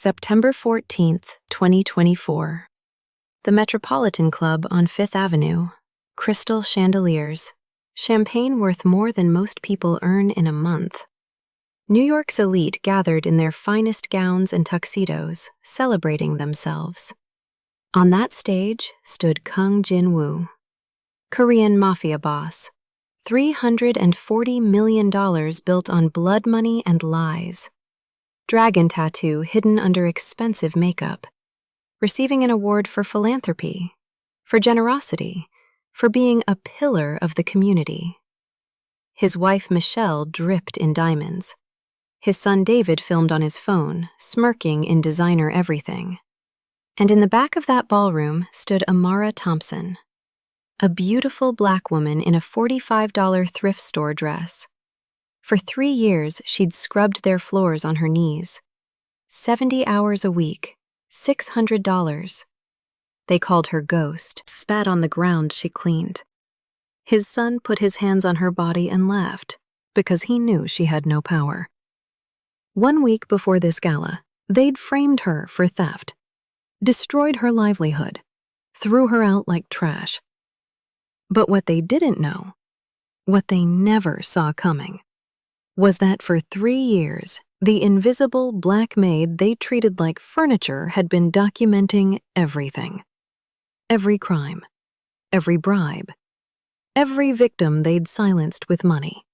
September 14th, 2024. The Metropolitan Club on Fifth Avenue. Crystal chandeliers. Champagne worth more than most people earn in a month. New York's elite gathered in their finest gowns and tuxedos, celebrating themselves. On that stage stood Kang Jin-woo, Korean Mafia Boss. $340 million built on blood money and lies. Dragon tattoo hidden under expensive makeup. Receiving an award for philanthropy, for generosity, for being a pillar of the community. His wife Michelle dripped in diamonds. His son David filmed on his phone, smirking in designer everything. And in the back of that ballroom stood Amara Thompson, a beautiful black woman in a $45 thrift store dress. For 3 years, she'd scrubbed their floors on her knees. 70 hours a week, $600. They called her Ghost, spat on the ground she cleaned. His son put his hands on her body and laughed, because he knew she had no power. 1 week before this gala, they'd framed her for theft, destroyed her livelihood, threw her out like trash. But what they didn't know, what they never saw coming, was that for 3 years, the invisible black maid they treated like furniture had been documenting everything. Every crime, every bribe, every victim they'd silenced with money.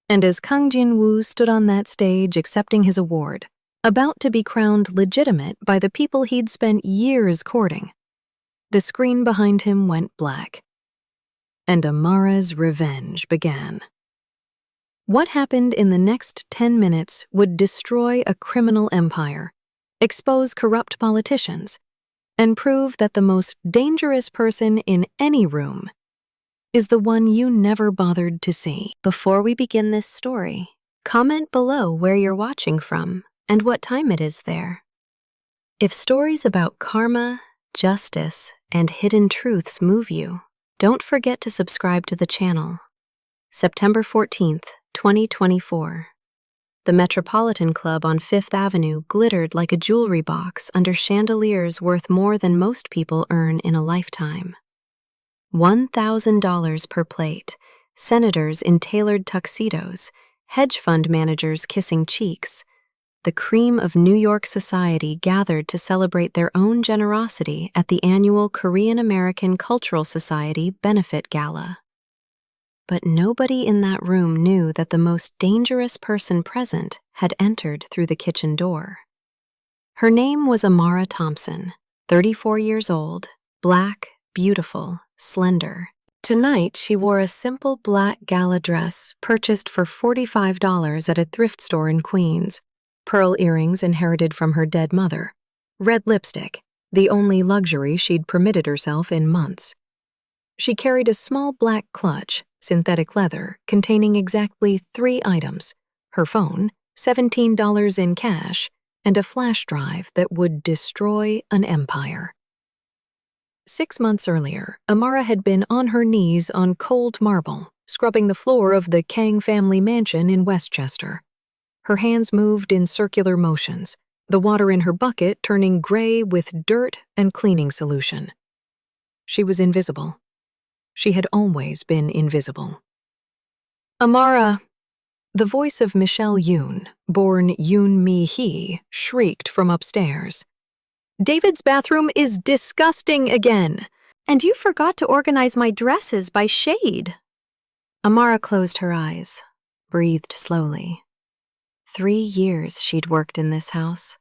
And as Kang Jin-woo stood on that stage accepting his award, about to be crowned legitimate by the people he'd spent years courting, the screen behind him went black. And Amara's revenge began. What happened in the next 10 minutes would destroy a criminal empire, expose corrupt politicians, and prove that the most dangerous person in any room is the one you never bothered to see. Before we begin this story, comment below where you're watching from and what time it is there. If stories about karma, justice, and hidden truths move you, don't forget to subscribe to the channel. September 14th, 2024. The Metropolitan Club on Fifth Avenue glittered like a jewelry box under chandeliers worth more than most people earn in a lifetime. $1,000 per plate, senators in tailored tuxedos, hedge fund managers kissing cheeks. The cream of New York society gathered to celebrate their own generosity at the annual Korean American Cultural Society Benefit Gala. But nobody in that room knew that the most dangerous person present had entered through the kitchen door. Her name was Amara Thompson, 34 years old, black, beautiful, slender. Tonight, she wore a simple black gala dress purchased for $45 at a thrift store in Queens, pearl earrings inherited from her dead mother, red lipstick, the only luxury she'd permitted herself in months. She carried a small black clutch, synthetic leather, containing exactly 3 items: her phone, $17 in cash, and a flash drive that would destroy an empire. 6 months earlier, Amara had been on her knees on cold marble, scrubbing the floor of the Kang family mansion in Westchester. Her hands moved in circular motions, the water in her bucket turning gray with dirt and cleaning solution. She was invisible. She had always been invisible. Amara, the voice of Michelle Yoon, born Yoon Mi-hee, shrieked from upstairs. David's bathroom is disgusting again. And you forgot to organize my dresses by shade. Amara closed her eyes, breathed slowly. 3 years she'd worked in this house.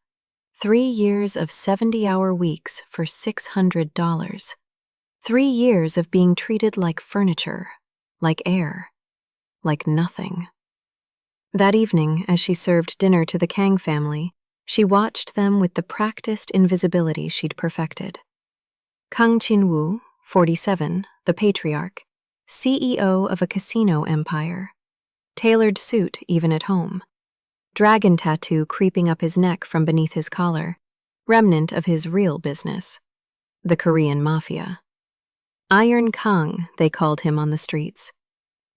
3 years of 70-hour weeks for $600. 3 years of being treated like furniture, like air, like nothing. That evening, as she served dinner to the Kang family, she watched them with the practiced invisibility she'd perfected. Kang Jin-woo, 47, the patriarch, CEO of a casino empire, tailored suit even at home, dragon tattoo creeping up his neck from beneath his collar, remnant of his real business, the Korean Mafia. Iron Kang, they called him on the streets.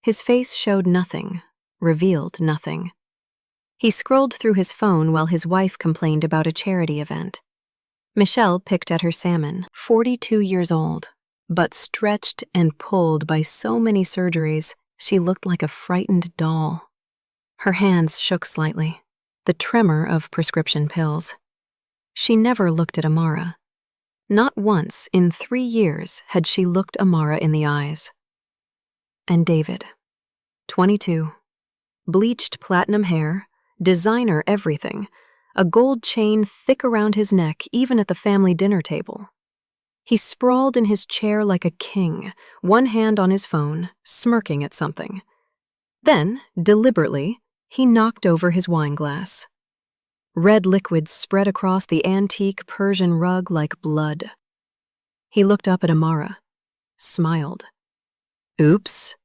His face showed nothing, revealed nothing. He scrolled through his phone while his wife complained about a charity event. Michelle picked at her salmon, 42 years old, but stretched and pulled by so many surgeries, she looked like a frightened doll. Her hands shook slightly, the tremor of prescription pills. She never looked at Amara. Not once in 3 years had she looked Amara in the eyes. And David, 22, bleached platinum hair, designer everything, a gold chain thick around his neck even at the family dinner table. He sprawled in his chair like a king, one hand on his phone, smirking at something. Then, deliberately, he knocked over his wine glass. Red liquid spread across the antique Persian rug like blood. He looked up at Amara, smiled. "Oops,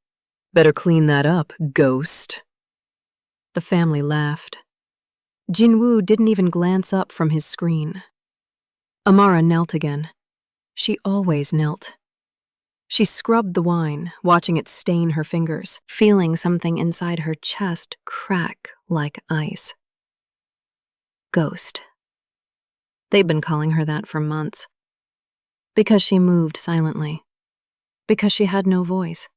better clean that up, ghost." The family laughed. Jin-woo didn't even glance up from his screen. Amara knelt again. She always knelt. She scrubbed the wine, watching it stain her fingers, feeling something inside her chest crack like ice. Ghost. They'd been calling her that for months. Because she moved silently. Because she had no voice.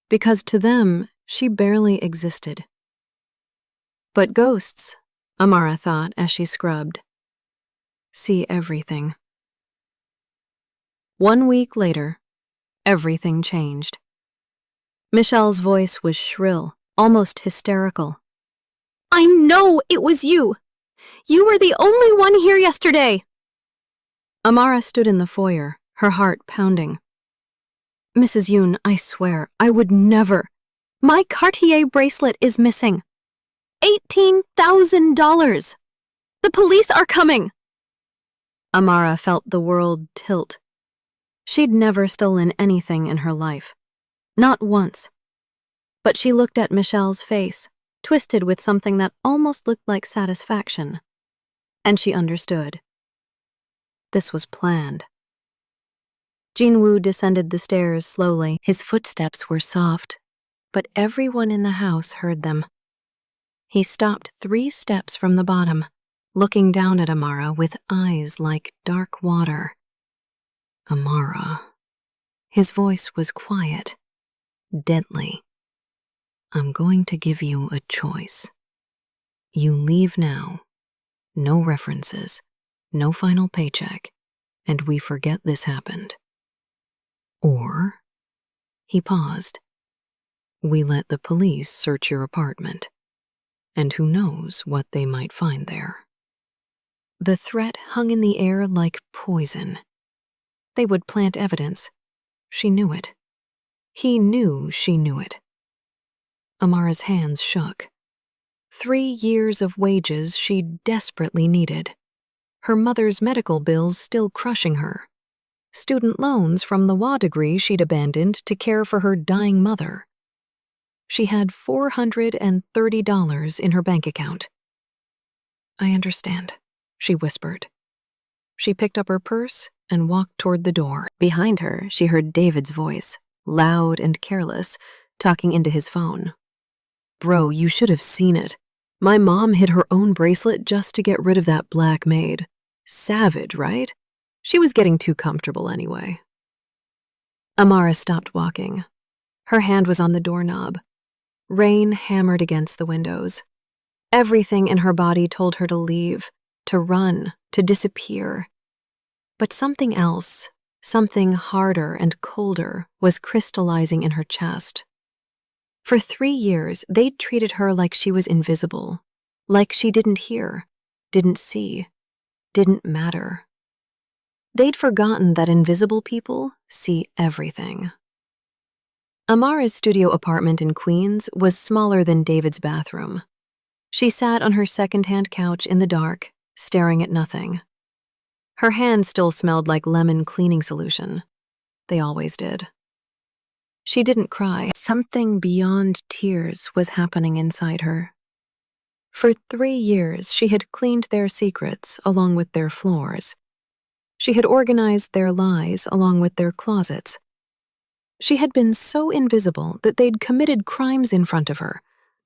Because to them, she barely existed. But ghosts, Amara thought as she scrubbed, see everything. 1 week later, everything changed. Michelle's voice was shrill, almost hysterical. "I know it was you! You were the only one here yesterday!" Amara stood in the foyer, her heart pounding. "Mrs. Yoon, I swear, I would never. My Cartier bracelet is missing. $18,000! The police are coming!" Amara felt the world tilt. She'd never stolen anything in her life. Not once. But she looked at Michelle's face, twisted with something that almost looked like satisfaction. And she understood. This was planned. Jin-woo descended the stairs slowly. His footsteps were soft, but everyone in the house heard them. He stopped 3 steps from the bottom, looking down at Amara with eyes like dark water. "Amara." His voice was quiet, deadly. "I'm going to give you a choice. You leave now. No references, no final paycheck, and we forget this happened. Or," he paused, "we let the police search your apartment. And who knows what they might find there." The threat hung in the air like poison. They would plant evidence. She knew it. He knew she knew it. Amara's hands shook. 3 years of wages she desperately needed. Her mother's medical bills still crushing her. Student loans from the law degree she'd abandoned to care for her dying mother. She had $430 in her bank account. "I understand," she whispered. She picked up her purse and walked toward the door. Behind her, she heard David's voice, loud and careless, talking into his phone. "Bro, you should have seen it. My mom hid her own bracelet just to get rid of that black maid. Savage, right? She was getting too comfortable anyway." Amara stopped walking. Her hand was on the doorknob. Rain hammered against the windows. Everything in her body told her to leave, to run, to disappear. But something else, something harder and colder, was crystallizing in her chest. For 3 years, they'd treated her like she was invisible, like she didn't hear, didn't see, didn't matter. They'd forgotten that invisible people see everything. Amara's studio apartment in Queens was smaller than David's bathroom. She sat on her second-hand couch in the dark, staring at nothing. Her hands still smelled like lemon cleaning solution. They always did. She didn't cry. Something beyond tears was happening inside her. For 3 years, she had cleaned their secrets along with their floors. She had organized their lies along with their closets. She had been so invisible that they'd committed crimes in front of her,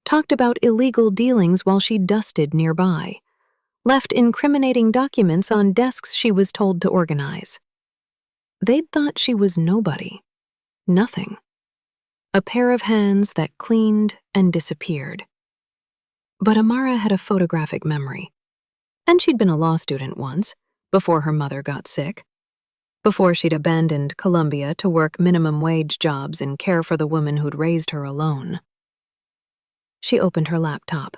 talked about illegal dealings while she dusted nearby, left incriminating documents on desks she was told to organize. They'd thought she was nobody, nothing. A pair of hands that cleaned and disappeared. But Amara had a photographic memory. And she'd been a law student once, before her mother got sick, before she'd abandoned Columbia to work minimum wage jobs and care for the woman who'd raised her alone. She opened her laptop.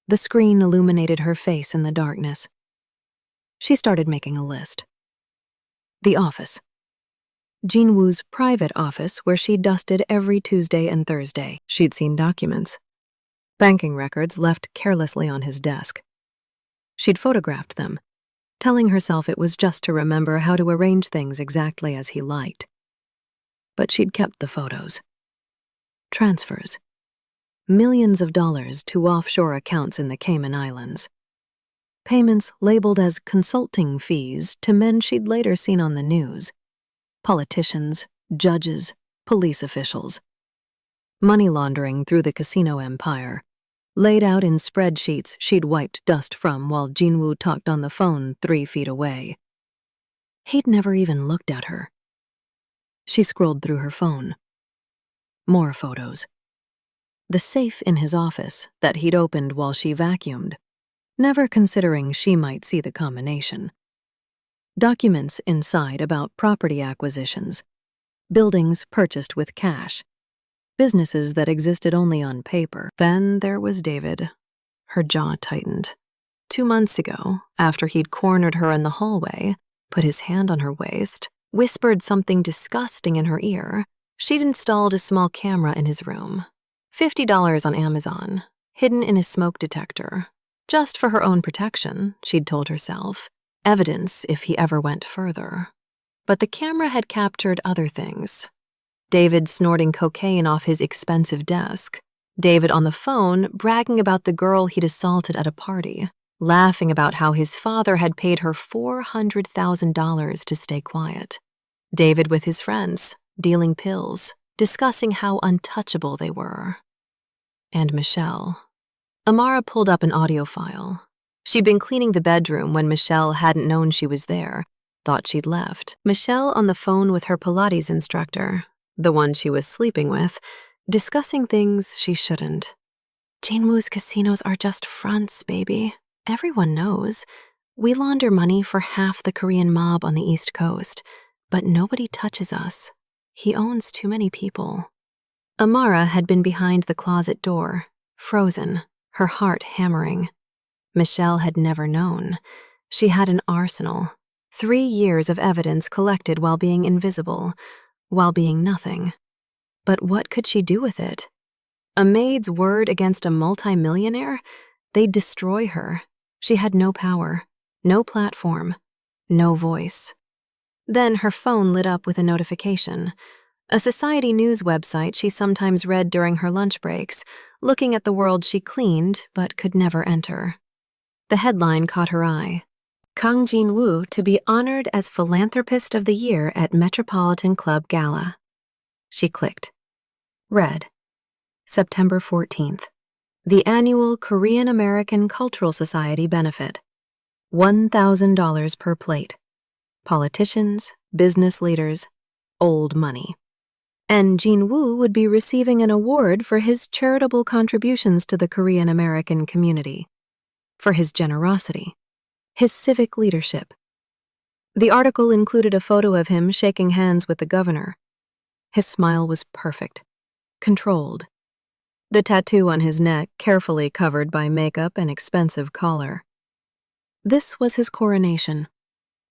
The screen illuminated her face in the darkness. She started making a list. The office. Jin-woo's private office where she dusted every Tuesday and Thursday. She'd seen documents. Banking records left carelessly on his desk. She'd photographed them, telling herself it was just to remember how to arrange things exactly as he liked. But she'd kept the photos. Transfers. Millions of dollars to offshore accounts in the Cayman Islands. Payments labeled as consulting fees to men she'd later seen on the news. Politicians, judges, police officials. Money laundering through the casino empire, laid out in spreadsheets she'd wiped dust from while Jin-woo talked on the phone 3 feet away. He'd never even looked at her. She scrolled through her phone. More photos. The safe in his office that he'd opened while she vacuumed, never considering she might see the combination. Documents inside about property acquisitions, buildings purchased with cash, businesses that existed only on paper. Then there was David. Her jaw tightened. 2 months ago, after he'd cornered her in the hallway, put his hand on her waist, whispered something disgusting in her ear, she'd installed a small camera in his room. $50 on Amazon, hidden in his smoke detector. Just for her own protection, she'd told herself. Evidence if he ever went further. But the camera had captured other things. David snorting cocaine off his expensive desk. David on the phone bragging about the girl he'd assaulted at a party, laughing about how his father had paid her $400,000 to stay quiet. David with his friends, dealing pills, discussing how untouchable they were. And Michelle. Amara pulled up an audio file. She'd been cleaning the bedroom when Michelle hadn't known she was there, thought she'd left. Michelle on the phone with her Pilates instructor, the one she was sleeping with, discussing things she shouldn't. Jin-woo's casinos are just fronts, baby. Everyone knows. We launder money for half the Korean mob on the East Coast, but nobody touches us. He owns too many people. Amara had been behind the closet door, frozen, her heart hammering. Michelle had never known. She had an arsenal. 3 years of evidence collected while being invisible, while being nothing. But what could she do with it? A maid's word against a multimillionaire? They'd destroy her. She had no power, no platform, no voice. Then her phone lit up with a notification. A society news website she sometimes read during her lunch breaks, looking at the world she cleaned but could never enter. The headline caught her eye. Kang Jin-woo to be honored as Philanthropist of the Year at Metropolitan Club Gala. She clicked. Read. September 14th. The annual Korean American Cultural Society benefit. $1,000 per plate. Politicians, business leaders, old money. And Jin-woo would be receiving an award for his charitable contributions to the Korean American community. For his generosity, his civic leadership. The article included a photo of him shaking hands with the governor. His smile was perfect, controlled. The tattoo on his neck carefully covered by makeup and expensive collar. This was his coronation,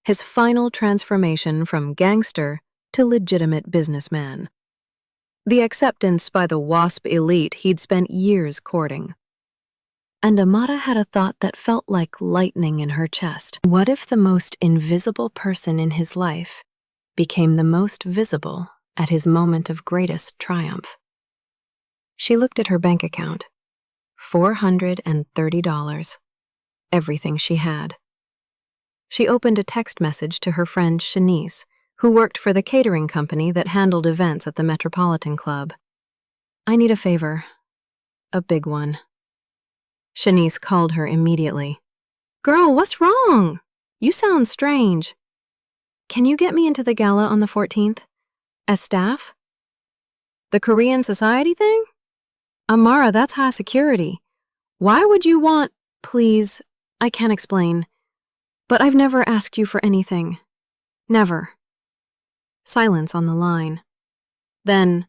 his final transformation from gangster to legitimate businessman. The acceptance by the WASP elite he'd spent years courting. And Amara had a thought that felt like lightning in her chest. What if the most invisible person in his life became the most visible at his moment of greatest triumph? She looked at her bank account. $430. Everything she had. She opened a text message to her friend Shanice, who worked for the catering company that handled events at the Metropolitan Club. I need a favor. a big one. Shanice called her immediately. Girl, what's wrong? You sound strange. Can you get me into the gala on the 14th? As staff? The Korean society thing? Amara, that's high security. Why would you want— Please, I can't explain. But I've never asked you for anything. Never. Silence on the line. Then,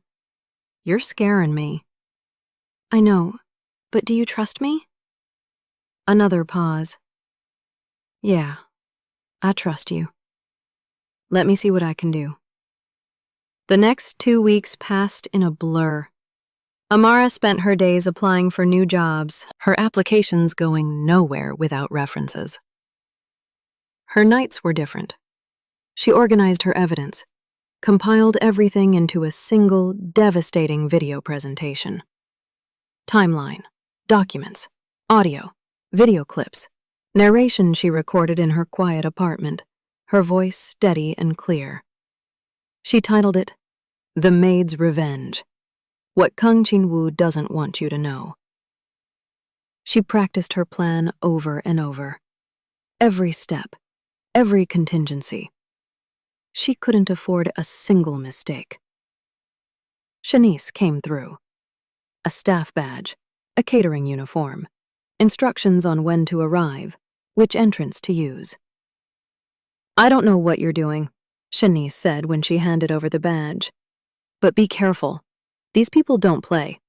you're scaring me. I know, but do you trust me? Another pause. Yeah, I trust you. Let me see what I can do. The next 2 weeks passed in a blur. Amara spent her days applying for new jobs, her applications going nowhere without references. Her nights were different. She organized her evidence, compiled everything into a single, devastating video presentation. Timeline, documents, audio, video clips, narration she recorded in her quiet apartment, her voice steady and clear. She titled it, The Maid's Revenge, What Kang Jin-woo Doesn't Want You to Know. She practiced her plan over and over. Every step, every contingency. She couldn't afford a single mistake. Shanice came through. A staff badge, a catering uniform, instructions on when to arrive, which entrance to use. I don't know what you're doing, Shanice said when she handed over the badge. But be careful. These people don't play.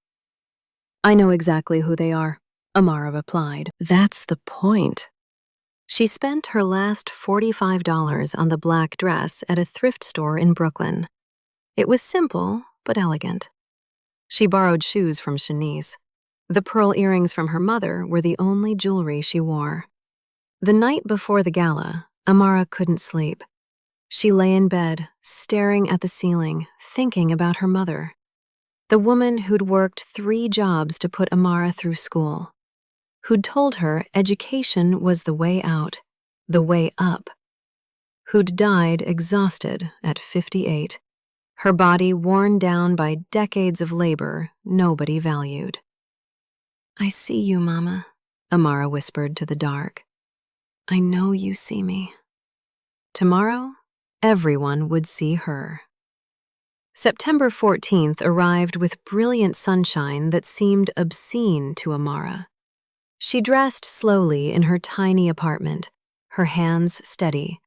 I know exactly who they are, Amara replied. That's the point. She spent her last $45 on the black dress at a thrift store in Brooklyn. It was simple, but elegant. She borrowed shoes from Shanice. The pearl earrings from her mother were the only jewelry she wore. The night before the gala, Amara couldn't sleep. She lay in bed, staring at the ceiling, thinking about her mother. The woman who'd worked 3 jobs to put Amara through school. Who'd told her education was the way out, the way up. Who'd died exhausted at 58, her body worn down by decades of labor nobody valued. I see you, Mama, Amara whispered to the dark. I know you see me. Tomorrow, everyone would see her. September 14th arrived with brilliant sunshine that seemed obscene to Amara. She dressed slowly in her tiny apartment, her hands steady.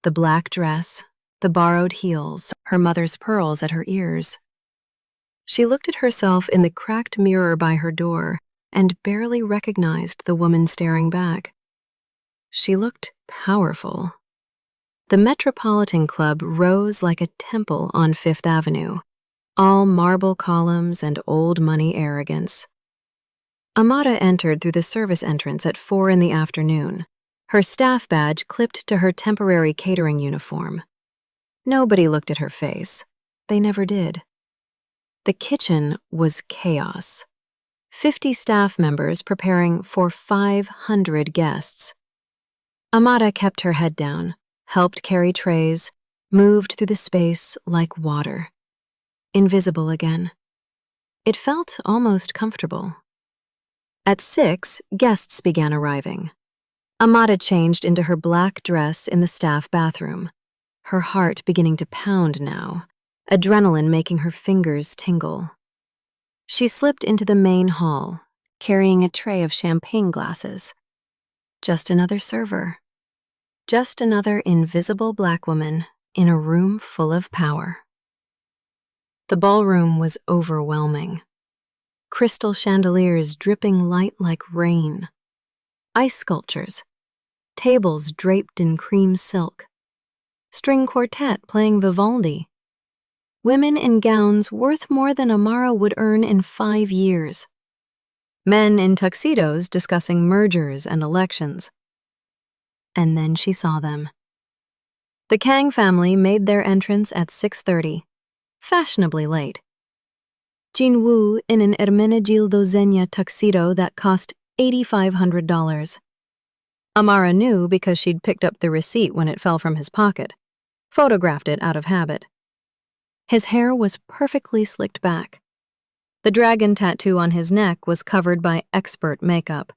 The black dress, the borrowed heels, her mother's pearls at her ears. She looked at herself in the cracked mirror by her door and barely recognized the woman staring back. She looked powerful. The Metropolitan Club rose like a temple on Fifth Avenue, all marble columns and old money arrogance. Amara entered through the service entrance at 4 in the afternoon, her staff badge clipped to her temporary catering uniform. Nobody looked at her face. They never did. The kitchen was chaos. 50 staff members preparing for 500 guests. Amara kept her head down, helped carry trays, moved through the space like water. Invisible again. It felt almost comfortable. At 6, guests began arriving. Amara changed into her black dress in the staff bathroom, her heart beginning to pound now, adrenaline making her fingers tingle. She slipped into the main hall, carrying a tray of champagne glasses. Just another server. Just another invisible black woman in a room full of power. The ballroom was overwhelming. Crystal chandeliers dripping light like rain. Ice sculptures. Tables draped in cream silk. String quartet playing Vivaldi. Women in gowns worth more than Amara would earn in 5 years. Men in tuxedos discussing mergers and elections. And then she saw them. The Kang family made their entrance at 6:30, fashionably late. Jin-woo in an Hermenegildo Zegna tuxedo that cost $8,500. Amara knew because she'd picked up the receipt when it fell from his pocket, photographed it out of habit. His hair was perfectly slicked back. The dragon tattoo on his neck was covered by expert makeup.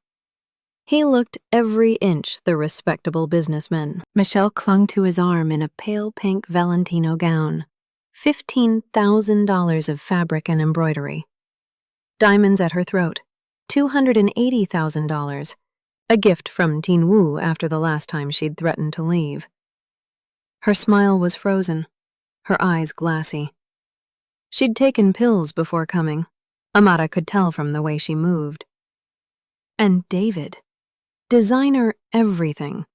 He looked every inch the respectable businessman. Michelle clung to his arm in a pale pink Valentino gown. $15,000 of fabric and embroidery. Diamonds at her throat. $280,000. A gift from Jin-woo after the last time she'd threatened to leave. Her smile was frozen, her eyes glassy. She'd taken pills before coming. Amara could tell from the way she moved. And David. Designer everything.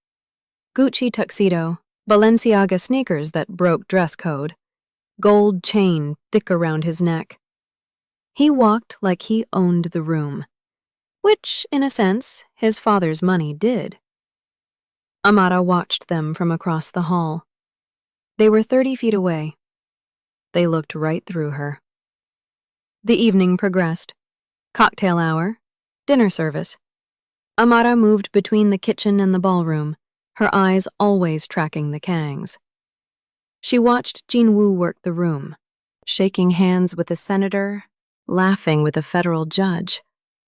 Gucci tuxedo, Balenciaga sneakers that broke dress code, gold chain thick around his neck. He walked like he owned the room, which, in a sense, his father's money did. Amara watched them from across the hall. They were 30 feet away. They looked right through her. The evening progressed. Cocktail hour, dinner service. Amara moved between the kitchen and the ballroom, her eyes always tracking the Kangs. She watched Jin-woo work the room, shaking hands with the senator, laughing with a federal judge,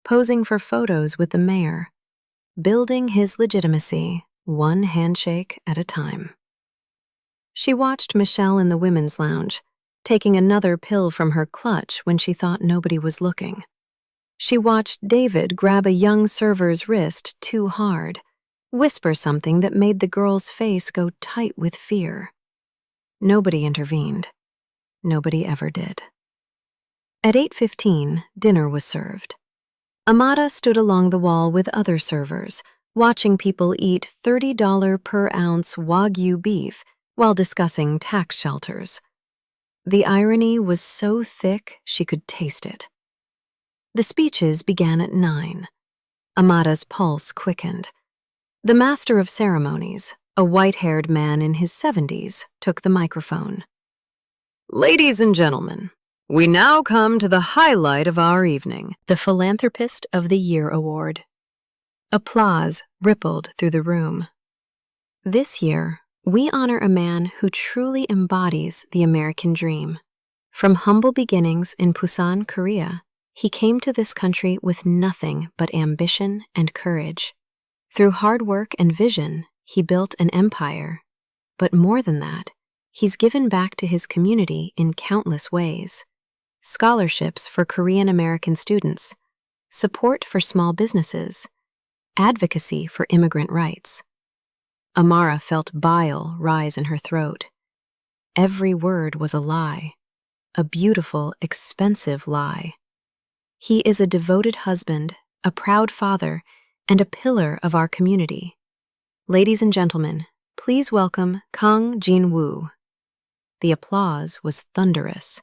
posing for photos with the mayor, building his legitimacy one handshake at a time. She watched Michelle in the women's lounge, taking another pill from her clutch when she thought nobody was looking. She watched David grab a young server's wrist too hard, whisper something that made the girl's face go tight with fear. Nobody intervened. Nobody ever did. At 8:15, dinner was served. Amara stood along the wall with other servers, watching people eat $30 per ounce Wagyu beef while discussing tax shelters. The irony was so thick she could taste it. The speeches began at 9. Amara's pulse quickened. The master of ceremonies, a white-haired man in his 70s, took the microphone. "Ladies and gentlemen, we now come to the highlight of our evening, the Philanthropist of the Year Award." Applause rippled through the room. This year, we honor a man who truly embodies the American dream. From humble beginnings in Busan, Korea, he came to this country with nothing but ambition and courage. Through hard work and vision, he built an empire. But more than that, he's given back to his community in countless ways. Scholarships for Korean American students, support for small businesses, advocacy for immigrant rights. Amara felt bile rise in her throat. Every word was a lie, a beautiful, expensive lie. He is a devoted husband, a proud father, and a pillar of our community. Ladies and gentlemen, please welcome Kang Jin-woo. The applause was thunderous.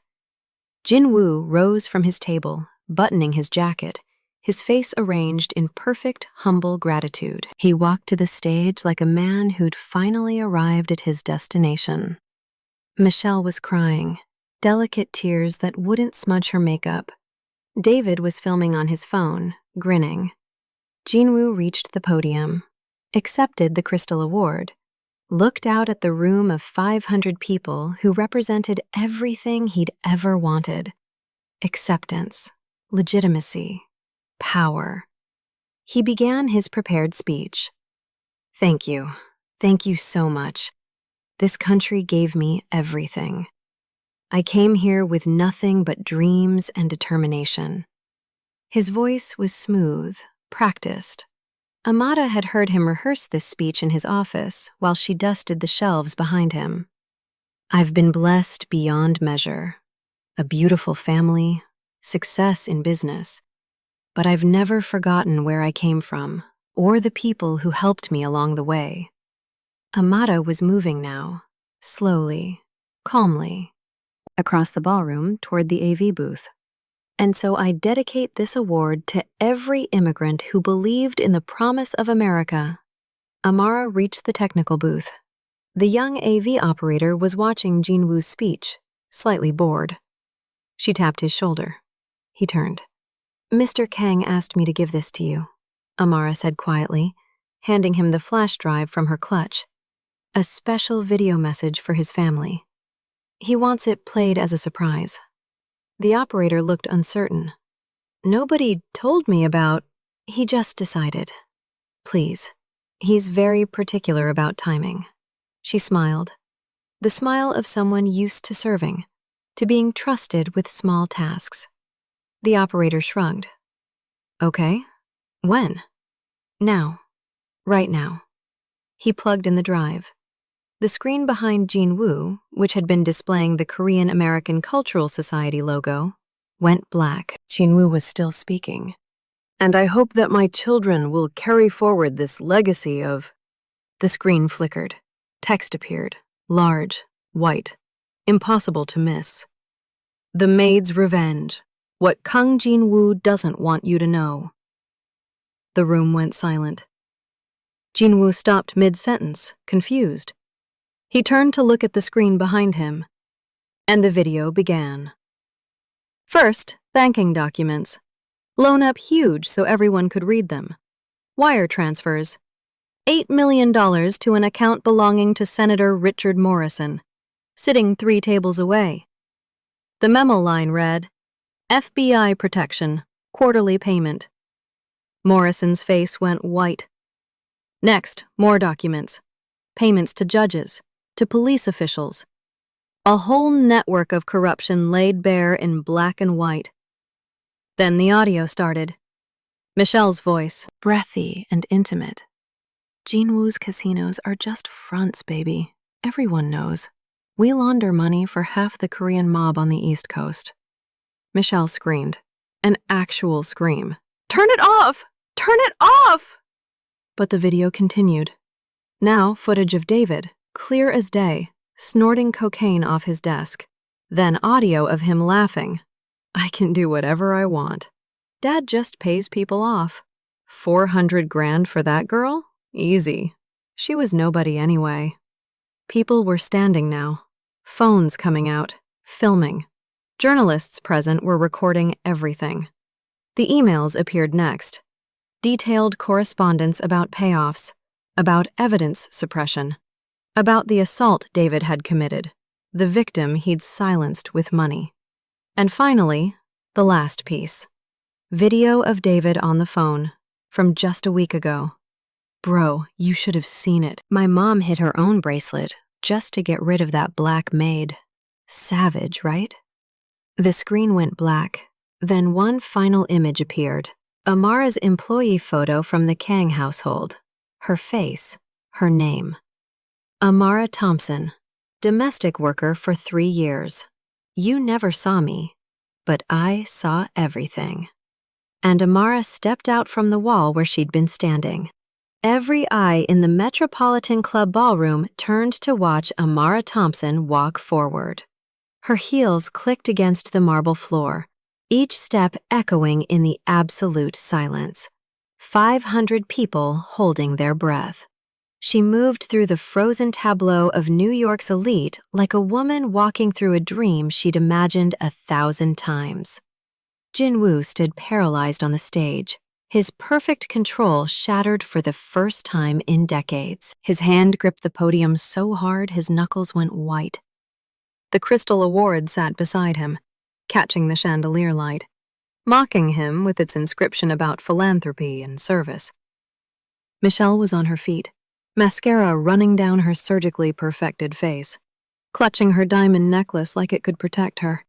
Jin-woo rose from his table, buttoning his jacket, his face arranged in perfect, humble gratitude. He walked to the stage like a man who'd finally arrived at his destination. Michelle was crying, delicate tears that wouldn't smudge her makeup. David was filming on his phone, grinning. Jin-woo reached the podium, accepted the Crystal Award, looked out at the room of 500 people who represented everything he'd ever wanted. Acceptance, legitimacy, power. He began his prepared speech. "Thank you. Thank you so much. This country gave me everything. I came here with nothing but dreams and determination." His voice was smooth, practiced. Amara had heard him rehearse this speech in his office while she dusted the shelves behind him. "I've been blessed beyond measure. A beautiful family, success in business. But I've never forgotten where I came from or the people who helped me along the way." Amara was moving now, slowly, calmly, across the ballroom toward the AV booth. "And so I dedicate this award to every immigrant who believed in the promise of America." Amara reached the technical booth. The young AV operator was watching Jin-woo's speech, slightly bored. She tapped his shoulder. He turned. "Mr. Kang asked me to give this to you," Amara said quietly, handing him the flash drive from her clutch. "A special video message for his family. He wants it played as a surprise." The operator looked uncertain. Nobody told me about. He just decided. Please. He's very particular about timing. She smiled. The smile of someone used to serving, to being trusted with small tasks. The operator shrugged. Okay. When? Now. Right now. He plugged in the drive. The screen behind Jin-woo, which had been displaying the Korean American Cultural Society logo, went black. Jin-woo was still speaking. And I hope that my children will carry forward this legacy of. The screen flickered. Text appeared. Large, white, impossible to miss. The Maid's Revenge. What Kang Jin-woo doesn't want you to know. The room went silent. Jin-woo stopped mid-sentence, confused. He turned to look at the screen behind him, and the video began. First, thanking documents. Blown up huge so everyone could read them. Wire transfers. $8 million to an account belonging to Senator Richard Morrison, sitting 3 tables away. The memo line read, FBI protection, quarterly payment. Morrison's face went white. Next, more documents. Payments to judges, to police officials. A whole network of corruption laid bare in black and white. Then the audio started. Michelle's voice, breathy and intimate. Jin-woo's casinos are just fronts, baby. Everyone knows. We launder money for half the Korean mob on the East Coast. Michelle screamed. An actual scream. Turn it off! Turn it off! But the video continued. Now, footage of David, clear as day, snorting cocaine off his desk. Then audio of him laughing. I can do whatever I want. Dad just pays people off. 400 grand for that girl? Easy. She was nobody anyway. People were standing now. Phones coming out, filming. Journalists present were recording everything. The emails appeared next. Detailed correspondence about payoffs, about evidence suppression, about the assault David had committed, the victim he'd silenced with money. And finally, the last piece. Video of David on the phone, from just a week ago. Bro, you should have seen it. My mom hid her own bracelet just to get rid of that black maid. Savage, right? The screen went black. Then one final image appeared. Amara's employee photo from the Kang household. Her face, her name. Amara Thompson, domestic worker for 3 years. You never saw me, but I saw everything. And Amara stepped out from the wall where she'd been standing. Every eye in the Metropolitan Club ballroom turned to watch Amara Thompson walk forward. Her heels clicked against the marble floor, each step echoing in the absolute silence. 500 people holding their breath. She moved through the frozen tableau of New York's elite like a woman walking through a dream she'd imagined 1,000 times. Jin-woo stood paralyzed on the stage, his perfect control shattered for the first time in decades. His hand gripped the podium so hard his knuckles went white. The crystal award sat beside him, catching the chandelier light, mocking him with its inscription about philanthropy and service. Michelle was on her feet, mascara running down her surgically perfected face, clutching her diamond necklace like it could protect her.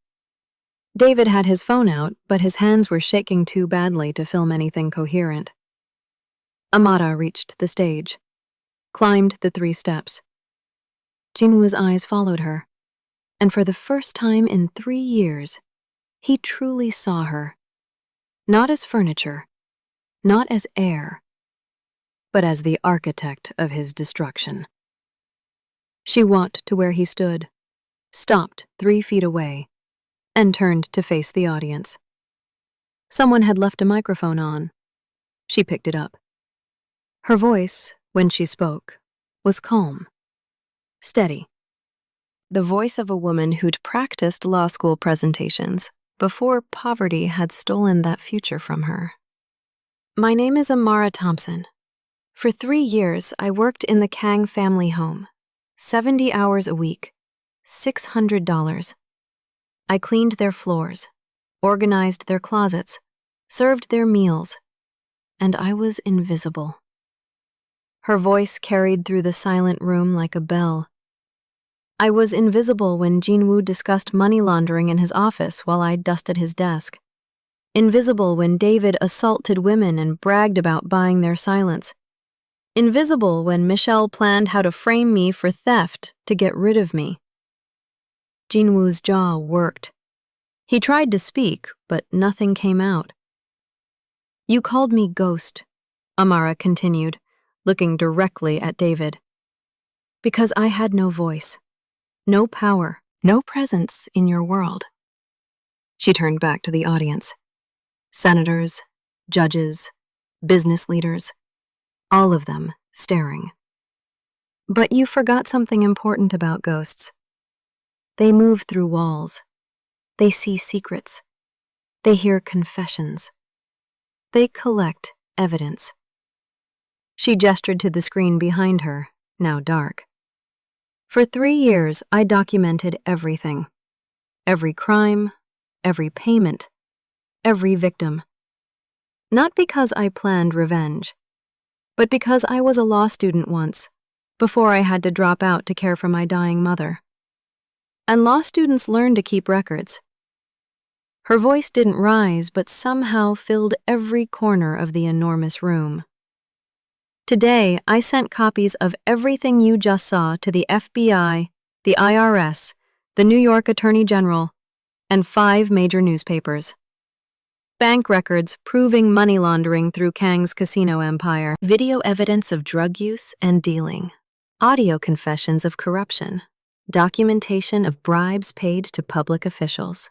David had his phone out, but his hands were shaking too badly to film anything coherent. Amara reached the stage, climbed the 3 steps. Jin-woo's eyes followed her, and for the first time in 3 years, he truly saw her. Not as furniture, not as air, but as the architect of his destruction. She walked to where he stood, stopped 3 feet away, and turned to face the audience. Someone had left a microphone on. She picked it up. Her voice, when she spoke, was calm, steady. The voice of a woman who'd practiced law school presentations before poverty had stolen that future from her. My name is Amara Thompson. For 3 years, I worked in the Kang family home, 70 hours a week, $600. I cleaned their floors, organized their closets, served their meals, and I was invisible. Her voice carried through the silent room like a bell. I was invisible when Jin-woo discussed money laundering in his office while I dusted his desk. Invisible when David assaulted women and bragged about buying their silence. Invisible when Michelle planned how to frame me for theft to get rid of me. Jin-woo's jaw worked. He tried to speak, but nothing came out. "You called me ghost," Amara continued, looking directly at David. "Because I had no voice, no power, no presence in your world." She turned back to the audience. Senators, judges, business leaders, all of them staring. "But you forgot something important about ghosts. They move through walls. They see secrets. They hear confessions. They collect evidence." She gestured to the screen behind her, now dark. "For 3 years, I documented everything. Every crime, every payment, every victim. Not because I planned revenge, but because I was a law student once, before I had to drop out to care for my dying mother. And law students learn to keep records." Her voice didn't rise, but somehow filled every corner of the enormous room. "Today, I sent copies of everything you just saw to the FBI, the IRS, the New York Attorney General, and 5 major newspapers. Bank records proving money laundering through Kang's casino empire, video evidence of drug use and dealing, audio confessions of corruption, documentation of bribes paid to public officials."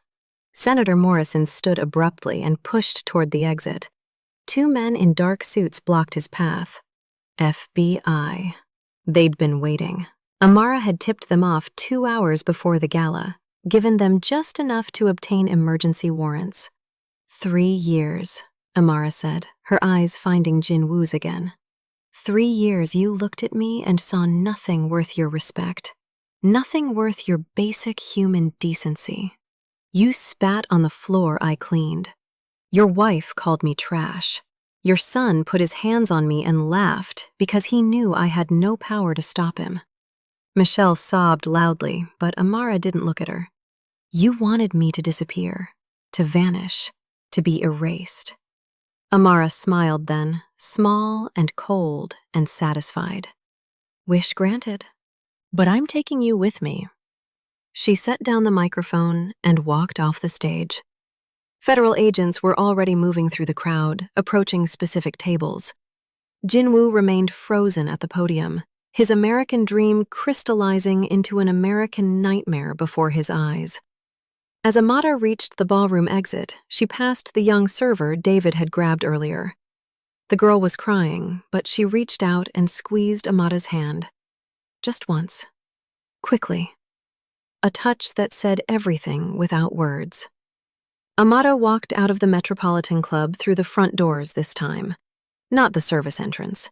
Senator Morrison stood abruptly and pushed toward the exit. 2 men in dark suits blocked his path. FBI. They'd been waiting. Amara had tipped them off 2 hours before the gala, given them just enough to obtain emergency warrants. 3 years, Amara said, her eyes finding Jin-woo's again. 3 years you looked at me and saw nothing worth your respect. Nothing worth your basic human decency. You spat on the floor I cleaned. Your wife called me trash. Your son put his hands on me and laughed because he knew I had no power to stop him. Michelle sobbed loudly, but Amara didn't look at her. You wanted me to disappear, to vanish, to be erased. Amara smiled then, small and cold and satisfied. Wish granted. But I'm taking you with me. She set down the microphone and walked off the stage. Federal agents were already moving through the crowd, approaching specific tables. Jin-woo remained frozen at the podium, his American dream crystallizing into an American nightmare before his eyes. As Amara reached the ballroom exit, she passed the young server David had grabbed earlier. The girl was crying, but she reached out and squeezed Amara's hand. Just once. Quickly. A touch that said everything without words. Amara walked out of the Metropolitan Club through the front doors this time. Not the service entrance.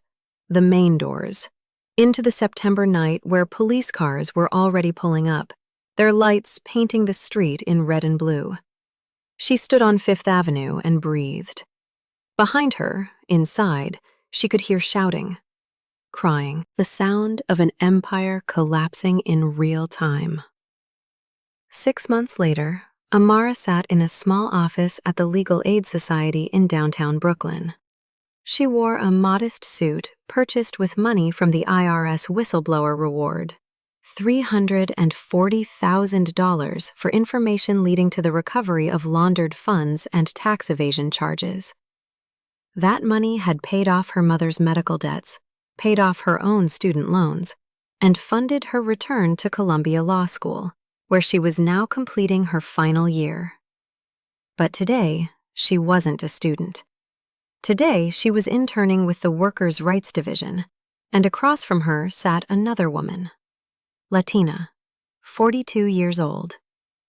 The main doors. Into the September night where police cars were already pulling up, their lights painting the street in red and blue. She stood on Fifth Avenue and breathed. Behind her, inside, she could hear shouting, crying, the sound of an empire collapsing in real time. 6 months later, Amara sat in a small office at the Legal Aid Society in downtown Brooklyn. She wore a modest suit purchased with money from the IRS whistleblower reward, $340,000 for information leading to the recovery of laundered funds and tax evasion charges. That money had paid off her mother's medical debts, paid off her own student loans, and funded her return to Columbia Law School, where she was now completing her final year. But today, she wasn't a student. Today, she was interning with the Workers' Rights Division, and across from her sat another woman. Latina, 42 years old,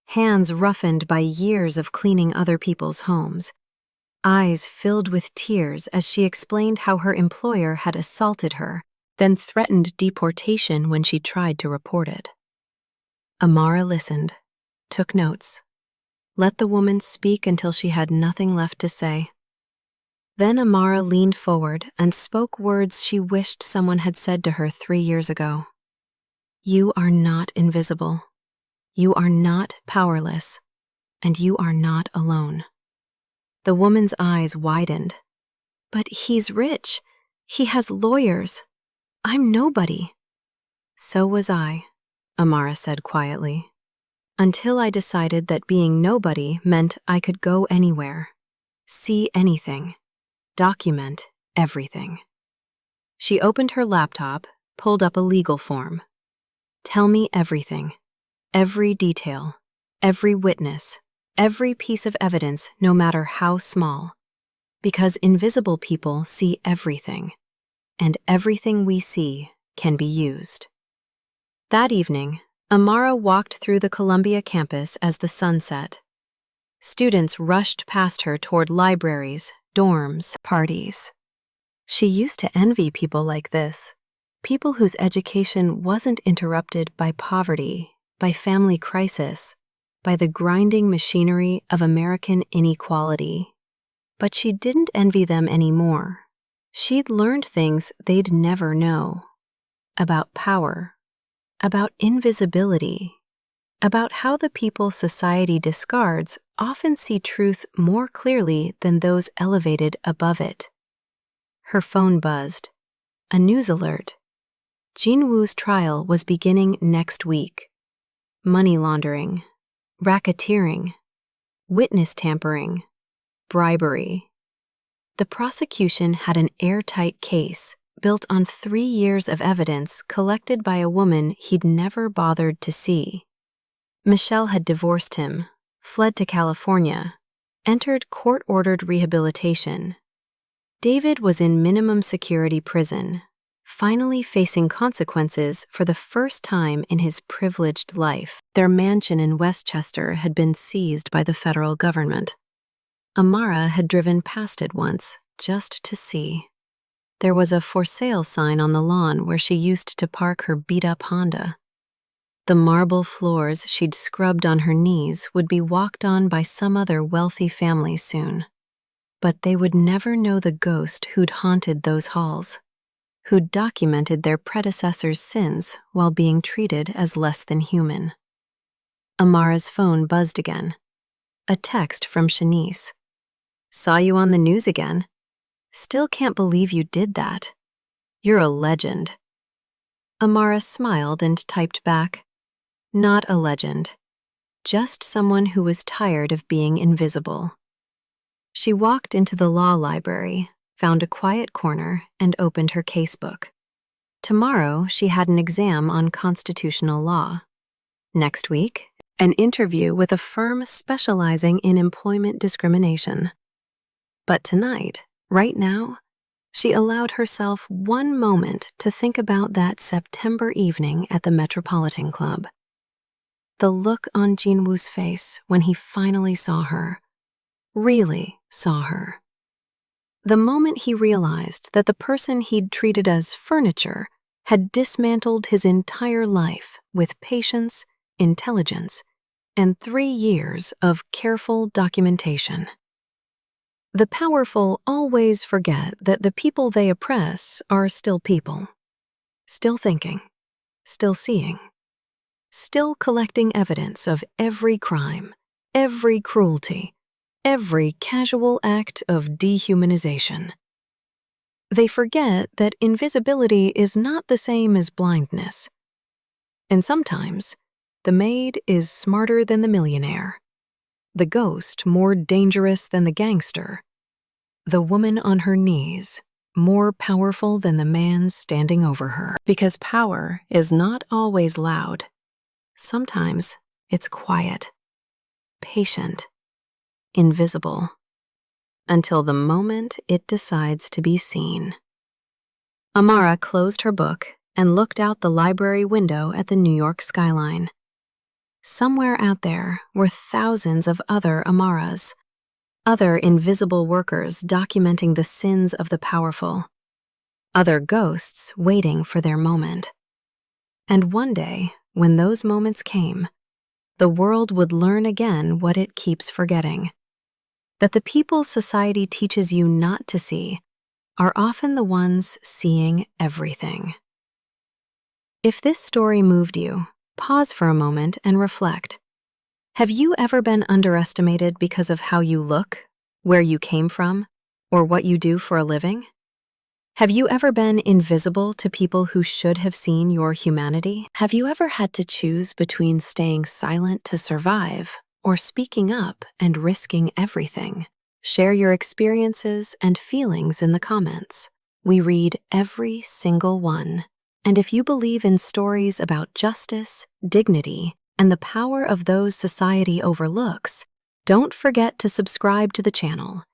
hands roughened by years of cleaning other people's homes, eyes filled with tears as she explained how her employer had assaulted her, then threatened deportation when she tried to report it. Amara listened, took notes. let the woman speak until she had nothing left to say. Then Amara leaned forward and spoke words she wished someone had said to her 3 years ago. You are not invisible. You are not powerless. And you are not alone. The woman's eyes widened. But he's rich. He has lawyers. I'm nobody. So was I, Amara said quietly, until I decided that being nobody meant I could go anywhere, see anything, document everything. She opened her laptop, pulled up a legal form. Tell me everything, every detail, every witness, every piece of evidence, no matter how small. Because invisible people see everything, and everything we see can be used. That evening, Amara walked through the Columbia campus as the sun set. Students rushed past her toward libraries, dorms, parties. She used to envy people like this, people whose education wasn't interrupted by poverty, by family crisis, by the grinding machinery of American inequality. But she didn't envy them anymore. She'd learned things they'd never know. About power, about invisibility, about how the people society discards often see truth more clearly than those elevated above it. Her phone buzzed. A news alert. Jin-woo's trial was beginning next week. Money laundering, racketeering, witness tampering, bribery. The prosecution had an airtight case built on 3 years of evidence collected by a woman he'd never bothered to see. Michelle had divorced him, fled to California, entered court-ordered rehabilitation. David was in minimum security prison, finally facing consequences for the first time in his privileged life. Their mansion in Westchester had been seized by the federal government. Amara had driven past it once, just to see. There was a for sale sign on the lawn where she used to park her beat-up Honda. The marble floors she'd scrubbed on her knees would be walked on by some other wealthy family soon. But they would never know the ghost who'd haunted those halls, who'd documented their predecessors' sins while being treated as less than human. Amara's phone buzzed again. A text from Shanice. Saw you on the news again. Still can't believe you did that. You're a legend. Amara smiled and typed back, not a legend, just someone who was tired of being invisible. She walked into the law library, found a quiet corner, and opened her casebook. Tomorrow, she had an exam on constitutional law. Next week, an interview with a firm specializing in employment discrimination. But tonight, right now, she allowed herself one moment to think about that September evening at the Metropolitan Club. The look on Jin-woo's face when he finally saw her, really saw her. The moment he realized that the person he'd treated as furniture had dismantled his entire life with patience, intelligence, and 3 years of careful documentation. The powerful always forget that the people they oppress are still people, still thinking, still seeing, still collecting evidence of every crime, every cruelty, every casual act of dehumanization. They forget that invisibility is not the same as blindness. And sometimes, the maid is smarter than the millionaire, the ghost more dangerous than the gangster, the woman on her knees more powerful than the man standing over her. Because power is not always loud. Sometimes it's quiet, patient, invisible, until the moment it decides to be seen. Amara closed her book and looked out the library window at the New York skyline. Somewhere out there were thousands of other Amaras, other invisible workers documenting the sins of the powerful, other ghosts waiting for their moment. And one day, when those moments came, the world would learn again what it keeps forgetting: that the people society teaches you not to see are often the ones seeing everything. If this story moved you, pause for a moment and reflect. Have you ever been underestimated because of how you look, where you came from, or what you do for a living? Have you ever been invisible to people who should have seen your humanity? Have you ever had to choose between staying silent to survive or speaking up and risking everything? Share your experiences and feelings in the comments. We read every single one. And if you believe in stories about justice, dignity, and the power of those society overlooks, don't forget to subscribe to the channel